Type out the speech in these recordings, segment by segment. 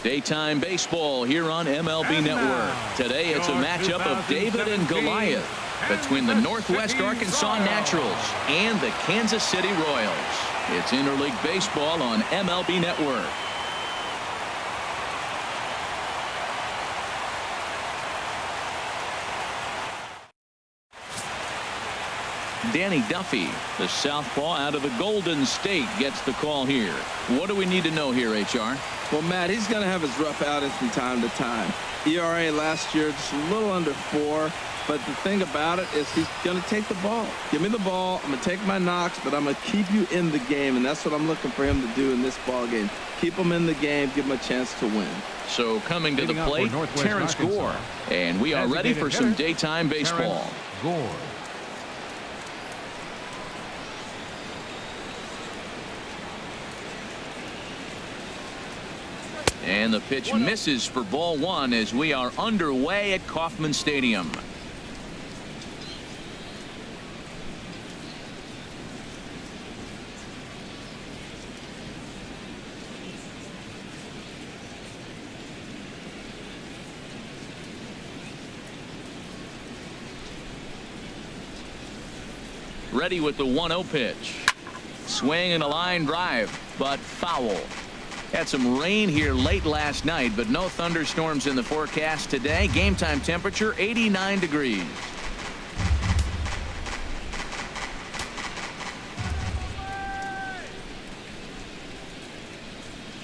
Daytime baseball here on MLB Network. Today it's a matchup of David and Goliath between the Northwest Arkansas Naturals and the Kansas City Royals. It's interleague baseball on MLB Network. Danny Duffy, the southpaw out of the Golden State, gets the call here. What do we need to know here, HR? Well, Matt, he's going to have his rough outings from time to time. ERA last year just a little under 4. But the thing about it is he's going to take the ball. Give me the ball. I'm going to take my knocks, but I'm going to keep you in the game, and that's what I'm looking for him to do in this ball game. Keep him in the game, give him a chance to win. So coming to the plate, Terrence Gore. And we are ready for some daytime baseball. Gore. And the pitch misses for ball 1 as we are underway at Kauffman Stadium. Ready with the 1-0 pitch. Swing and a line drive, but foul. Had some rain here late last night, but no thunderstorms in the forecast today. Game time temperature 89 degrees.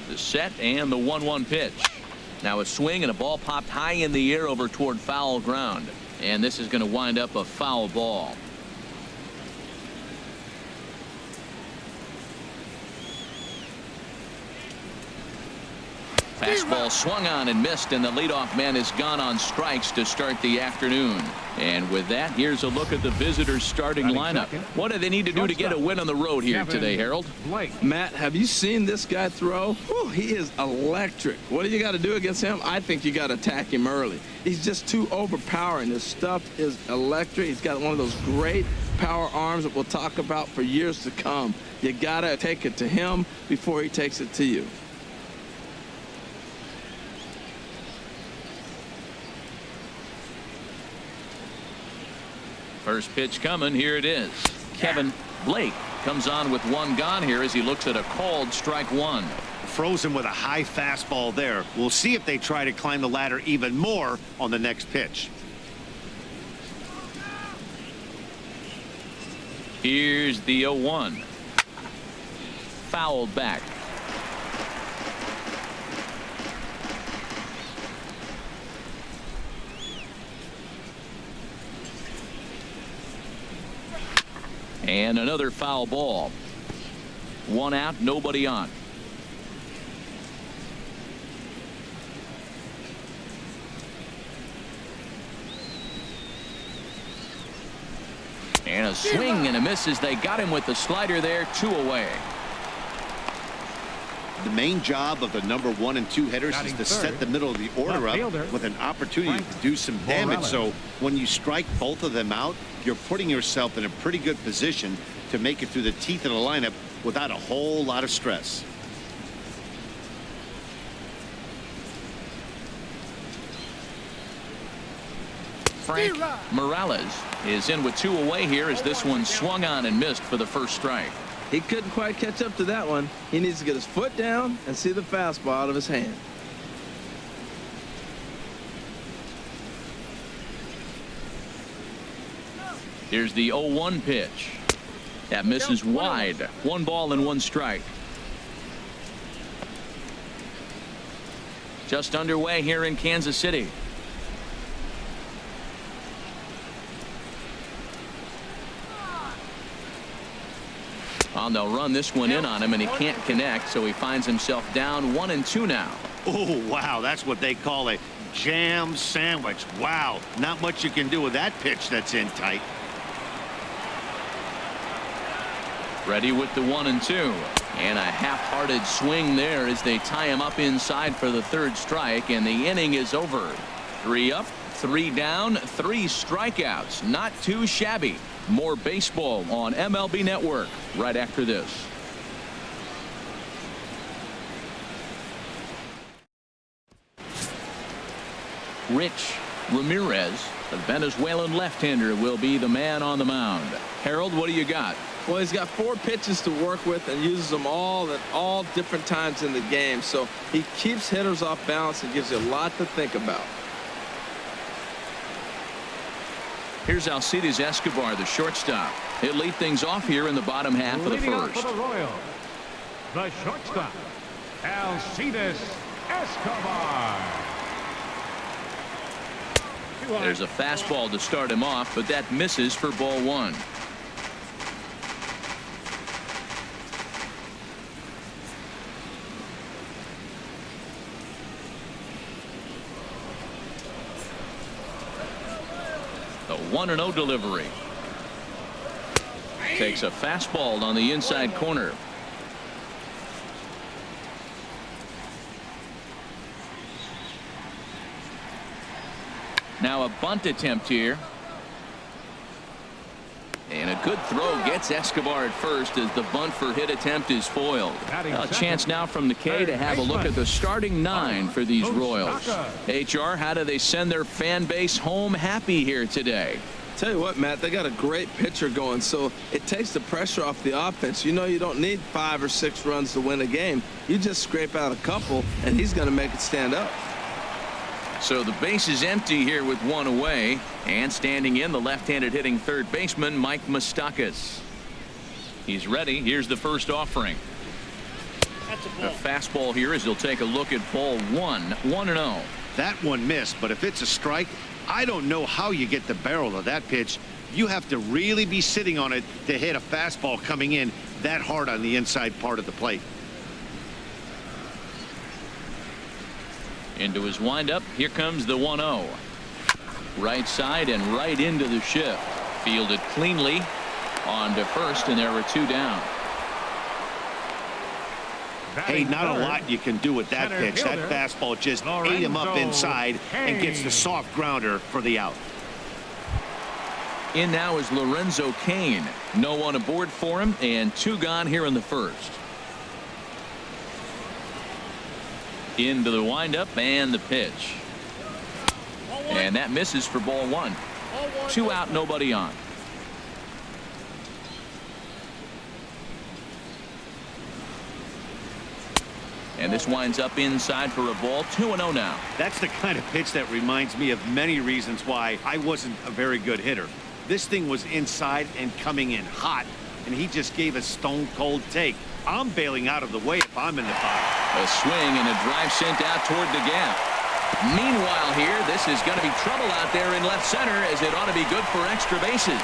The set and the 1-1 pitch. Now a swing and a ball popped high in the air over toward foul ground. And this is going to wind up a foul ball. Fastball swung on and missed, and the leadoff man is gone on strikes to start the afternoon. And with that, here's a look at the visitors' starting lineup. What do they need to do to get a win on the road here today, Harold? Matt, have you seen this guy throw? Whew, he is electric. What do you got to do against him? I think you got to attack him early. He's just too overpowering. His stuff is electric. He's got one of those great power arms that we'll talk about for years to come. You got to take it to him before he takes it to you. First pitch coming. Here it is. Kevin Blake comes on with one gone here as he looks at a called strike 1. Frozen with a high fastball there. We'll see if they try to climb the ladder even more on the next pitch. Here's the 0-1. Fouled back. And another foul ball. 1 out, nobody on. And a swing and a miss as they got him with the slider there. 2 away. The main job of the number 1 and 2 hitters is to set the middle of the order up with an opportunity to do some damage. So when you strike both of them out, you're putting yourself in a pretty good position to make it through the teeth of the lineup without a whole lot of stress. Frank Morales is in with 2 away here as this one swung on and missed for the first strike. He couldn't quite catch up to that one. He needs to get his foot down and see the fastball out of his hand. Here's the 0-1 pitch. That misses wide. 1 ball and 1 strike. Just underway here in Kansas City. Well, they'll run this one in on him, and he can't connect, so he finds himself down 1-2 now. Oh, wow. That's what they call a jam sandwich. Wow. Not much you can do with that pitch that's in tight. Ready with the 1-2. And a half-hearted swing there as they tie him up inside for the 3rd strike, and the inning is over. 3 up, 3 down, 3 strikeouts. Not too shabby. More baseball on MLB Network right after this. Rich Ramirez, the Venezuelan left-hander, will be the man on the mound. Harold, what do you got? Well, he's got 4 pitches to work with and uses them all at all different times in the game. So he keeps hitters off balance and gives you a lot to think about. Here's Alcides Escobar, the shortstop. He'll lead things off here in the bottom half of the first. For the Royals, the shortstop, Alcides Escobar. There's a fastball to start him off, but that misses for ball 1. The 1-0 delivery. Takes a fastball on the inside corner. Now a bunt attempt here. And a good throw gets Escobar at first as the bunt for hit attempt is foiled. A chance now from the K to have a look at the starting 9 for these Royals. HR, how do they send their fan base home happy here today? Tell you what, Matt, they got a great pitcher going, so it takes the pressure off the offense. You know you don't need 5 or 6 runs to win a game. You just scrape out a couple, and he's going to make it stand up. So the base is empty here with 1 away, and standing in, the left-handed hitting third baseman, Mike Moustakas. He's ready. Here's the first offering. A fastball here as he'll take a look at ball 1, 1-0. That one missed, but if it's a strike, I don't know how you get the barrel of that pitch. You have to really be sitting on it to hit a fastball coming in that hard on the inside part of the plate. Into his windup. Here comes the 1-0. Right side and right into the shift. Fielded cleanly on to first, and there were 2 down. Hey, not a lot you can do with that pitch. That fastball just ate him up inside and gets the soft grounder for the out. In now is Lorenzo Cain. No one aboard for him, and 2 gone here in the first. Into the windup and the pitch. And that misses for ball 1. 2 out, nobody on. And this winds up inside for a ball. 2-0 now. That's the kind of pitch that reminds me of many reasons why I wasn't a very good hitter. This thing was inside and coming in hot, and he just gave a stone-cold take. I'm bailing out of the way if I'm in the box. A swing and a drive sent out toward the gap. Meanwhile here, this is going to be trouble out there in left center, as it ought to be good for extra bases.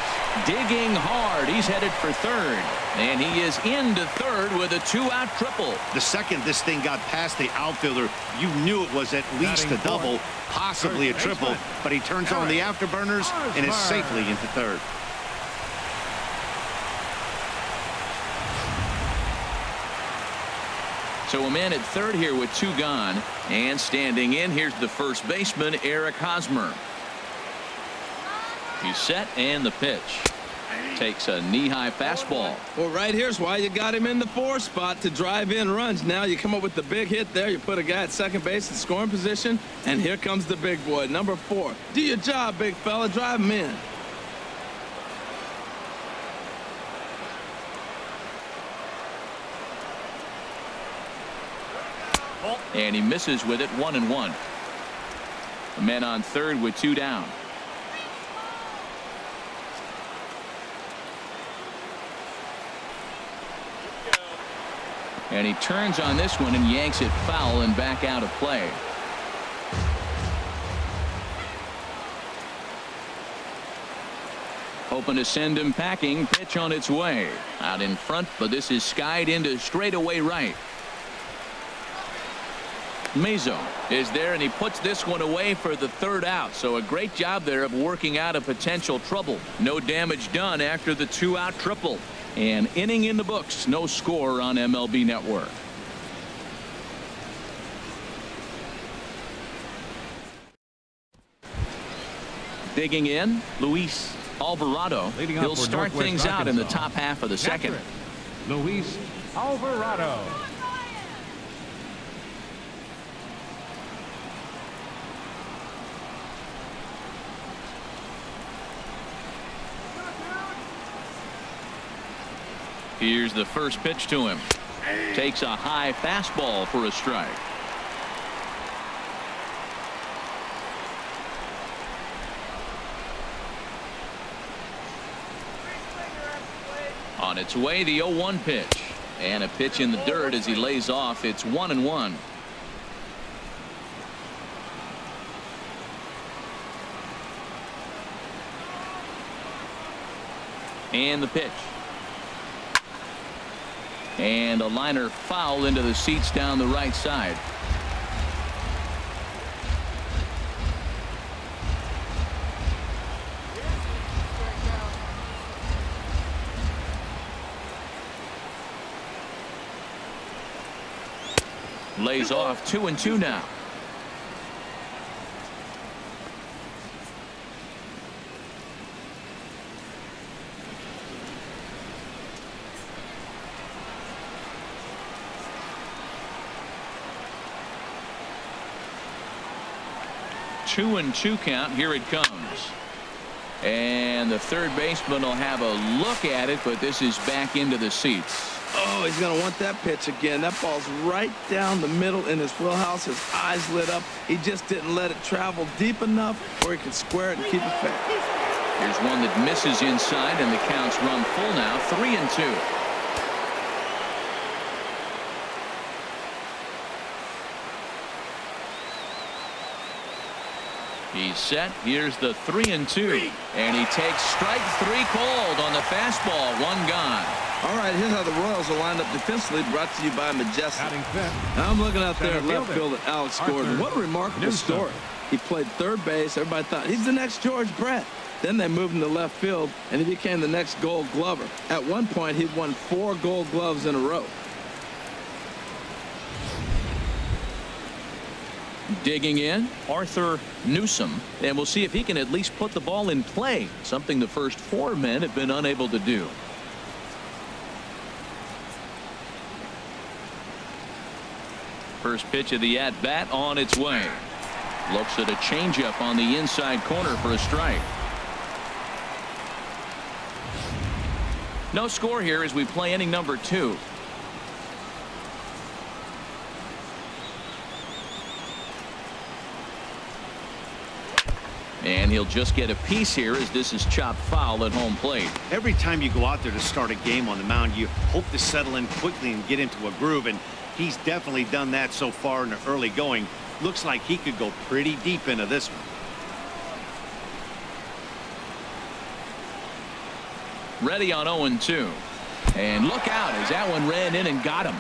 Digging hard. He's headed for third. And he is into third with a 2-out triple. The second this thing got past the outfielder, you knew it was at least a double, possibly a triple, but he turns on the afterburners and is safely into third. So a man at third here with 2 gone, and standing in, here's the first baseman, Eric Hosmer. He's set, and the pitch. Takes a knee-high fastball. Well, right here's why you got him in the 4 spot, to drive in runs. Now you come up with the big hit there. You put a guy at second base in scoring position, and here comes the big boy, number 4. Do your job, big fella. Drive him in. And he misses with it. 1-1. A man on third with 2 down. And he turns on this one and yanks it foul and back out of play. Hoping to send him packing. Pitch on its way. Out in front, but this is skied into straightaway right. Mazo is there, and he puts this one away for the 3rd out. So a great job there of working out a potential trouble. No damage done after the 2-out triple. An inning in the books. No score on MLB Network. Digging in, Luis Alvarado. He'll start things out in the top half of the second. Luis Alvarado. Here's the first pitch to him. Takes a high fastball for a strike. On its way, the 0-1 pitch. And a pitch in the dirt as he lays off. It's 1-1. And the pitch. And a liner foul into the seats down the right side. Lays off 2-2 now. Two and two count. Here it comes. And the third baseman will have a look at it, but this is back into the seats. Oh, he's going to want that pitch again. That ball's right down the middle in his wheelhouse. His eyes lit up. He just didn't let it travel deep enough where he could square it and keep it fair. Here's one that misses inside, and the count's run full now. 3-2. He's set. Here's the 3-2. And he takes strike three called on the fastball. One gone. All right, here's how the Royals are lined up defensively, brought to you by Majestic. I'm looking out there at left field at Alex Gordon. What a remarkable story. He played third base. Everybody thought he's the next George Brett. Then they moved him to left field, and he became the next Gold Glover. At one point, he'd won 4 Gold Gloves in a row. Digging in, Arthur Newsom, and we'll see if he can at least put the ball in play, something the first 4 men have been unable to do. First pitch of the at-bat on its way. Looks at a changeup on the inside corner for a strike. No score here as we play inning number 2. And he'll just get a piece here as this is chopped foul at home plate. Every time you go out there to start a game on the mound, you hope to settle in quickly and get into a groove, and he's definitely done that so far in the early going. Looks like he could go pretty deep into this one. Ready on 0-2. And look out as that one ran in and got him.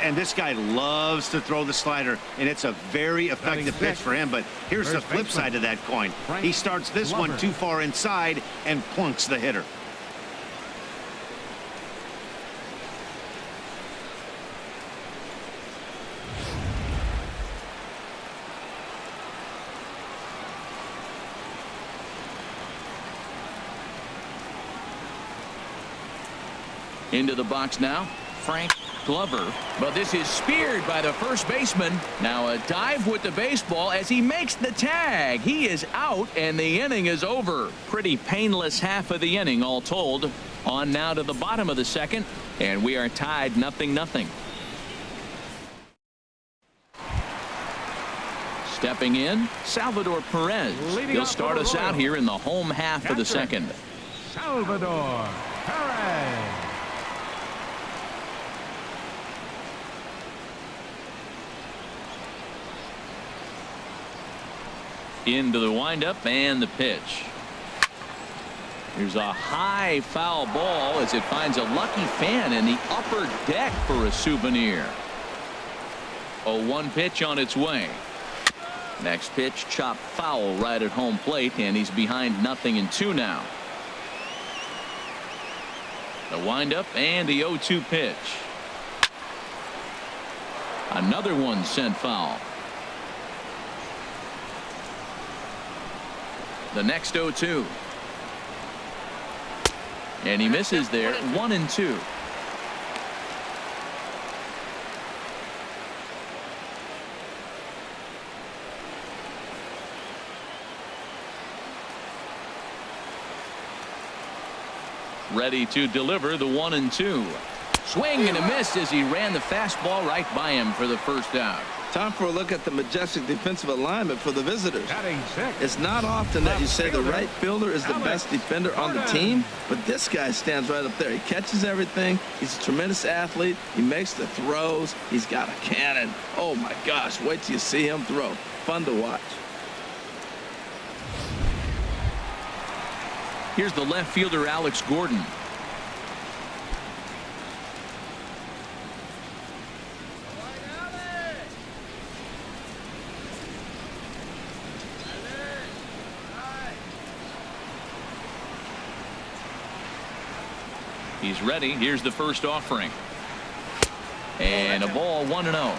And this guy loves to throw the slider, and it's a very effective pitch for him. But here's the flip side of that coin. He starts this one too far inside and plunks the hitter. Into the box now, Frank Glover, but this is speared by the first baseman. Now a dive with the baseball as he makes the tag. He is out and the inning is over. Pretty painless half of the inning all told. On now to the bottom of the second, and we are tied 0-0. Stepping in, Salvador Perez. He'll start us out here in the home half of the second. Salvador Perez. Into the windup and the pitch. Here's a high foul ball as it finds a lucky fan in the upper deck for a souvenir. 0-1 pitch on its way. Next pitch chopped foul right at home plate, and he's behind 0-2 now. The windup and the 0-2 pitch. Another one sent foul. The next 0-2. And he misses there. 1-2. Ready to deliver the 1-2. Swing and a miss as he ran the fastball right by him for the first out. Time for a look at the majestic defensive alignment for the visitors. Batting sixth, It's not often that you say the right fielder is the best defender on the team, but this guy stands right up there. He catches everything. He's a tremendous athlete. He makes the throws. He's got a cannon. Oh, my gosh. Wait till you see him throw. Fun to watch. Here's the left fielder, Alex Gordon. He's ready. Here's the first offering. And a ball, 1-0.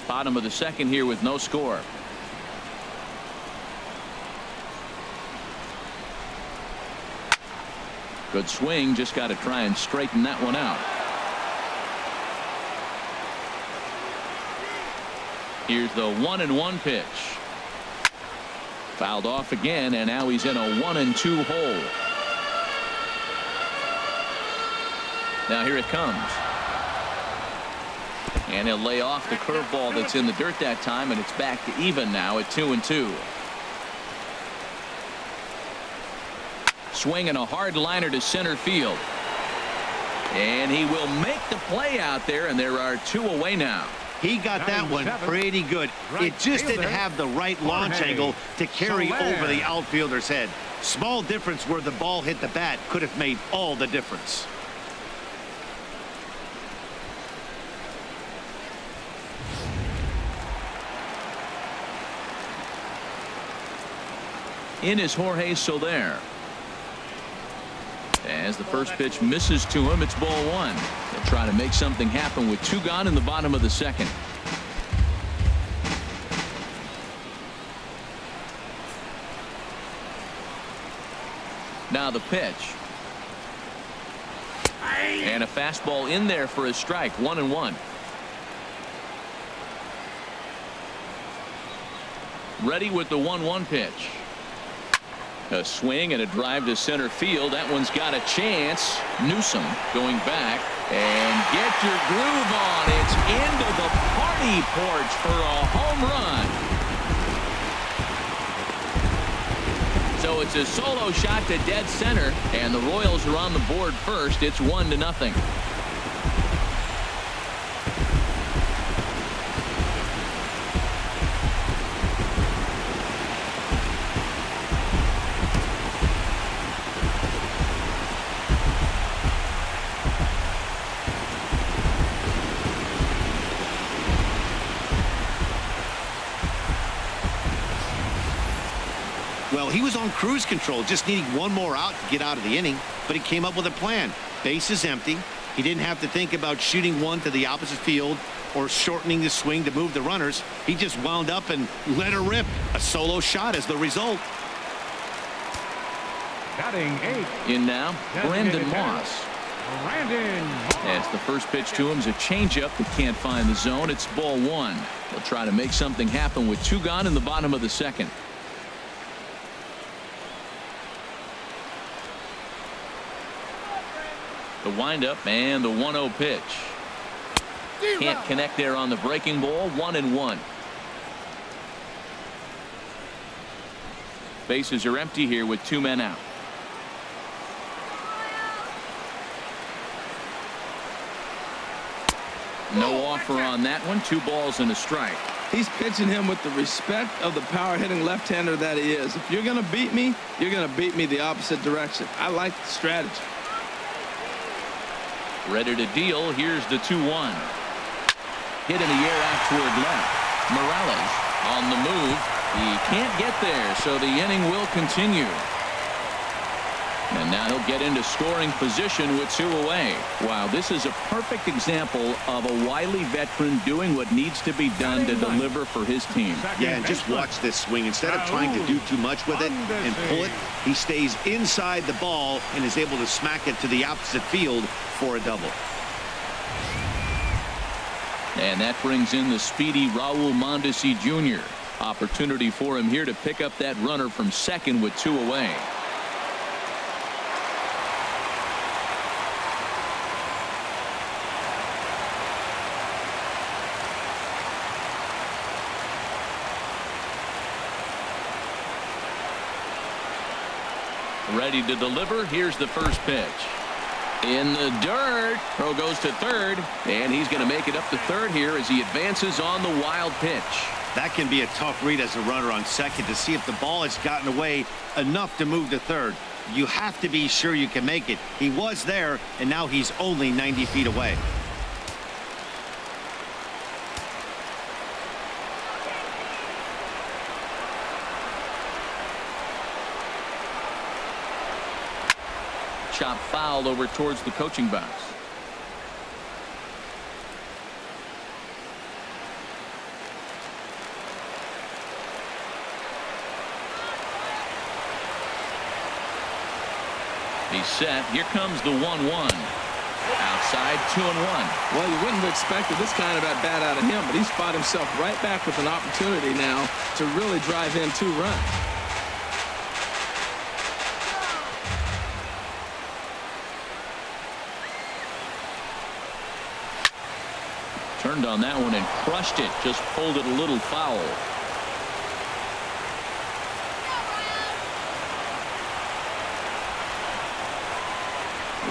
Bottom of the second here with no score. Good swing. Just got to try and straighten that one out. Here's the 1-1 pitch. Fouled off again, and now he's in a 1-2 hole. Now here it comes. And he'll lay off the curveball that's in the dirt that time, and it's back to even now at 2-2. Swinging a hard liner to center field. And he will make the play out there, and there are 2 away now. He got that one pretty good. It just didn't have the right launch angle to carry over the outfielder's head. Small difference where the ball hit the bat could have made all the difference. In is Jorge Soler. As the first pitch misses to him, it's ball 1. They'll try to make something happen with 2 gone in the bottom of the second. Now the pitch. And a fastball in there for a strike. 1-1. Ready with the 1-1 pitch. A swing and a drive to center field. That one's got a chance. Newsom going back. And get your groove on. It's into the party porch for a home run. So it's a solo shot to dead center. And the Royals are on the board first. It's 1-0. Well, he was on cruise control, just needing one more out to get out of the inning, but he came up with a plan. Base is empty. He didn't have to think about shooting one to the opposite field or shortening the swing to move the runners. He just wound up and let her rip. A solo shot as the result. Batting 8. In now, Brandon Moss. As the first pitch to him is a changeup that can't find the zone. It's ball 1. They'll try to make something happen with 2 gone in the bottom of the second. The windup and the 1-0 pitch. Can't connect there on the breaking ball. 1-1. Bases are empty here with 2 men out. No offer on that one. 2 balls and a strike. He's pitching him with the respect of the power-hitting left-hander that he is. If you're going to beat me, you're going to beat me the opposite direction. I like the strategy. Ready to deal. Here's the 2-1. Hit in the air out toward left. Morales on the move. He can't get there, so the inning will continue. And now he'll get into scoring position with 2 away. Wow, this is a perfect example of a wily veteran doing what needs to be done to deliver for his team. Yeah, and just watch this swing. Instead of trying to do too much with it and pull it, he stays inside the ball and is able to smack it to the opposite field for a double. And that brings in the speedy Raul Mondesi Jr. Opportunity for him here to pick up that runner from second with 2 away. Ready to deliver. Here's the first pitch. In the dirt. Throw goes to third, and he's going to make it up to third here as he advances on the wild pitch. That can be a tough read as a runner on second to see if the ball has gotten away enough to move to third. You have to be sure you can make it. He was there, and now he's only 90 feet away. Chop foul over towards the coaching box. He's set. Here comes the 1-1. Outside, 2-1. Well, you wouldn't have expected this kind of at bat out of him, but he's fought himself right back with an opportunity now to really drive in 2 runs. Turned on that one and crushed it. Just pulled it a little foul.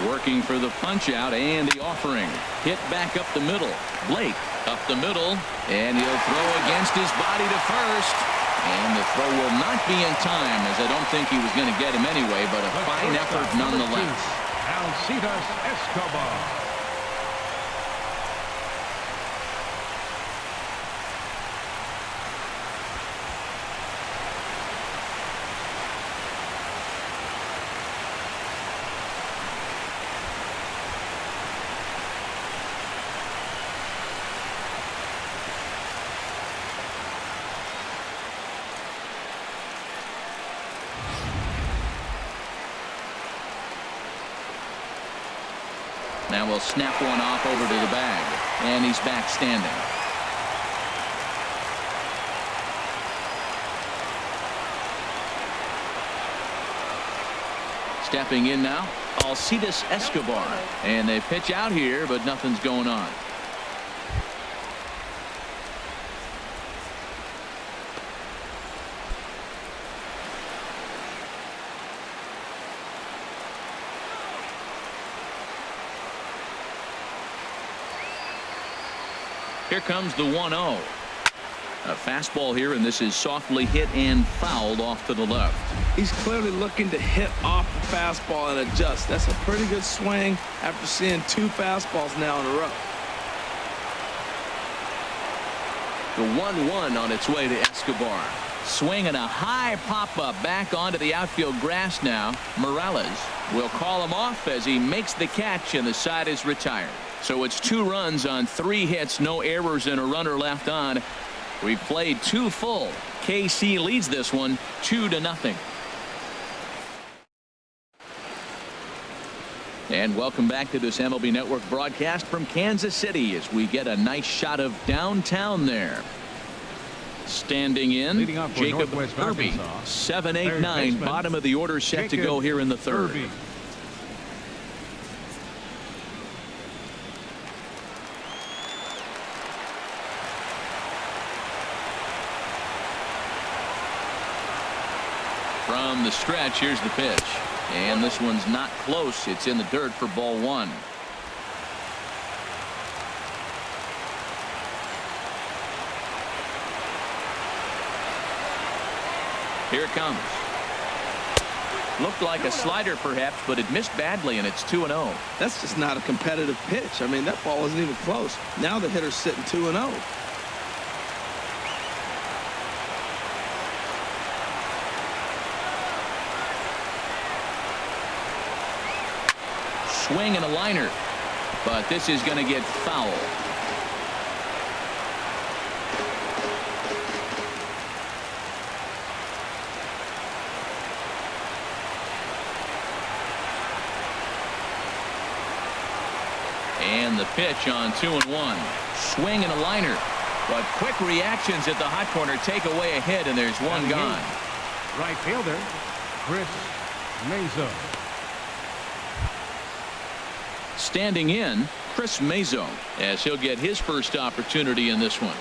Working for the punch out and the offering. Hit back up the middle. Blake up the middle, and he'll throw against his body to first. And the throw will not be in time, as I don't think he was going to get him anyway, but a fine effort nonetheless. Alcides Escobar. Now we'll snap one off over to the bag, and he's back standing. Stepping in now, Alcides Escobar, and they pitch out here, but nothing's going on. Here comes the 1-0. A fastball here, and this is softly hit and fouled off to the left. He's clearly looking to hit off the fastball and adjust. That's a pretty good swing after seeing 2 fastballs now in a row. The 1-1 on its way to Escobar. Swinging a high pop-up back onto the outfield grass now. Morales will call him off as he makes the catch, and the side is retired. So it's 2 runs on 3 hits, no errors, and a runner left on. We've played 2 full. KC leads this one 2-0. And welcome back to this MLB Network broadcast from Kansas City as we get a nice shot of downtown there. Standing in, Jacob Irby, 7, 8, 9, bottom of the order, set to go here in the third. From the stretch, here's the pitch. And this one's not close. It's in the dirt for ball 1. Here it comes. Looked like a slider perhaps, but it missed badly, and it's 2-0. That's just not a competitive pitch. I mean, that ball wasn't even close. Now the hitter's sitting 2-0. Swing and a liner, but this is going to get foul. And the pitch on 2-1. Swing and a liner. But quick reactions at the hot corner take away a hit, and there's one gone. Right fielder, Chris Mazzo. Standing in, Chris Mazzo, as he'll get his first opportunity in this one.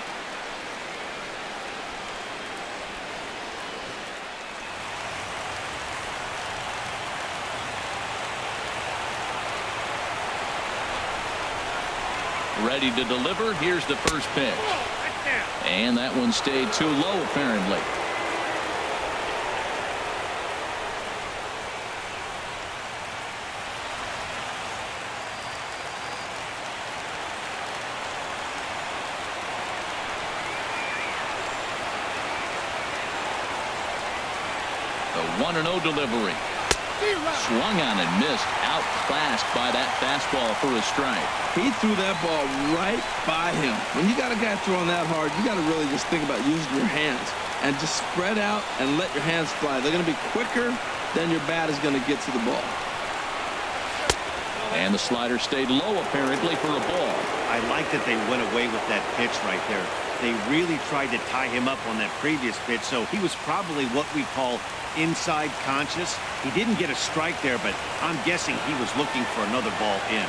Ready to deliver. Here's the first pitch. And that one stayed too low, apparently. The 1-0 delivery. Swung on and missed. Outclassed by that fastball for a strike. He threw that ball right by him. When you got a guy throwing that hard, you got to really just think about using your hands and just spread out and let your hands fly. They're going to be quicker than your bat is going to get to the ball. And the slider stayed low, apparently, for a ball. I like that they went away with that pitch right there. They really tried to tie him up on that previous pitch, so he was probably what we call inside conscious. He didn't get a strike there, but I'm guessing he was looking for another ball in.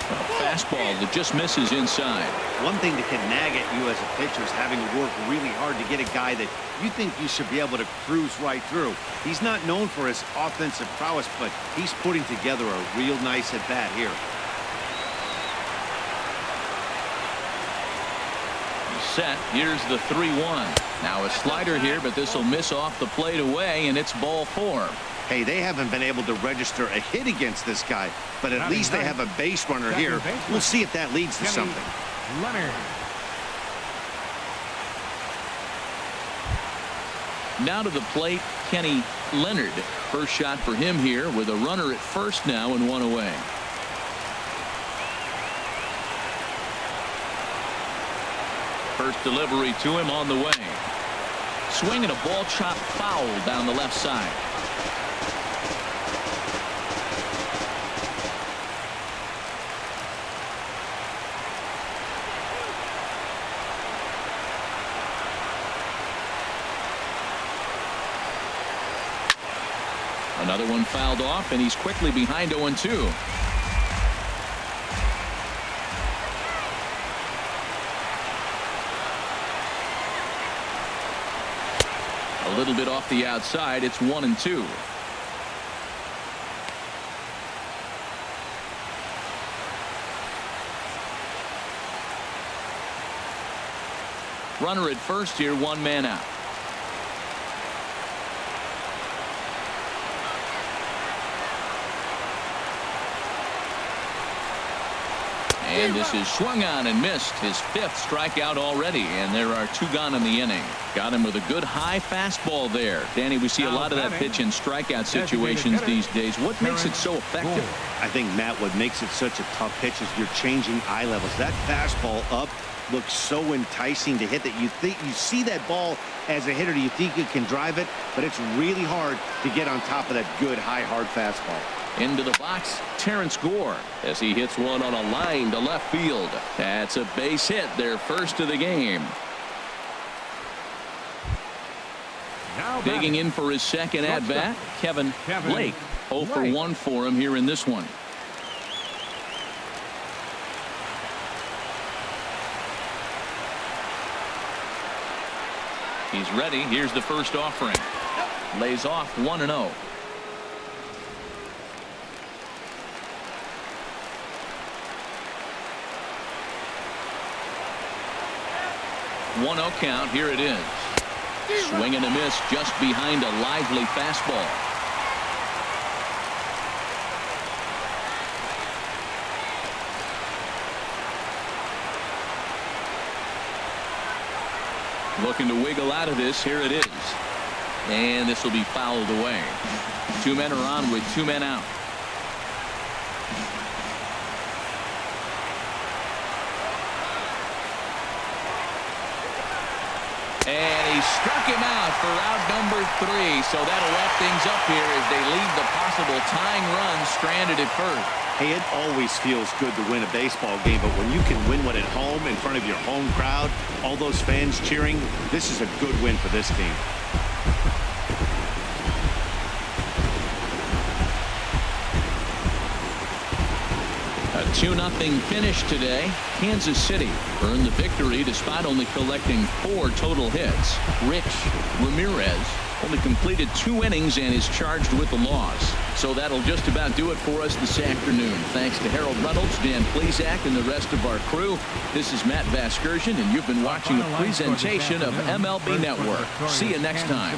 A fastball that just misses inside. One thing that can nag at you as a pitcher is having to work really hard to get a guy that you think you should be able to cruise right through. He's not known for his offensive prowess, but he's putting together a real nice at bat here. Set. Here's the 3-1. Now a slider here, but this will miss off the plate away, and it's ball 4. Hey, they haven't been able to register a hit against this guy, but at least they have a base runner here. We'll see if that leads to something. Leonard. Now to the plate, Kenny Leonard. First shot for him here with a runner at first now and one away. First delivery to him on the way. Swinging a ball chopped foul down the left side. Another one fouled off, and he's quickly behind 0-2. A little bit off the outside. It's 1-2. Runner at first here, one man out. And this is swung on and missed. His 5th strikeout already, and there are 2 gone in the inning. Got him with a good high fastball there. Danny, we see a lot of that pitch in strikeout situations these days. What makes it so effective? I think, Matt, what makes it such a tough pitch is you're changing eye levels. That fastball up looks so enticing to hit that you think you see that ball as a hitter. You think you can drive it, but it's really hard to get on top of that good high hard fastball. Into the box, Terrence Gore, as he hits one on a line to left field. That's a base hit, their first of the game. Now digging in for his second at bat, Kevin Blake. 0 for 1 for him here in this one. He's ready. Here's the first offering. Lays off 1-0. One-0 count. Here it is. Swing and a miss just behind a lively fastball. Looking to wiggle out of this. Here it is. And this will be fouled away. 2 men are on with 2 men out. And he struck him out for out number 3. So that'll wrap things up here as they leave the possible tying run stranded at first. Hey, it always feels good to win a baseball game, but when you can win one at home in front of your home crowd, all those fans cheering, this is a good win for this team. A 2-0 finish today. Kansas City earned the victory despite only collecting 4 total hits. Rich Ramirez only completed 2 innings and is charged with the loss. So that'll just about do it for us this afternoon. Thanks to Harold Reynolds, Dan Plesac, and the rest of our crew. This is Matt Vasgersian, and you've been watching a presentation of MLB Network. See you next time.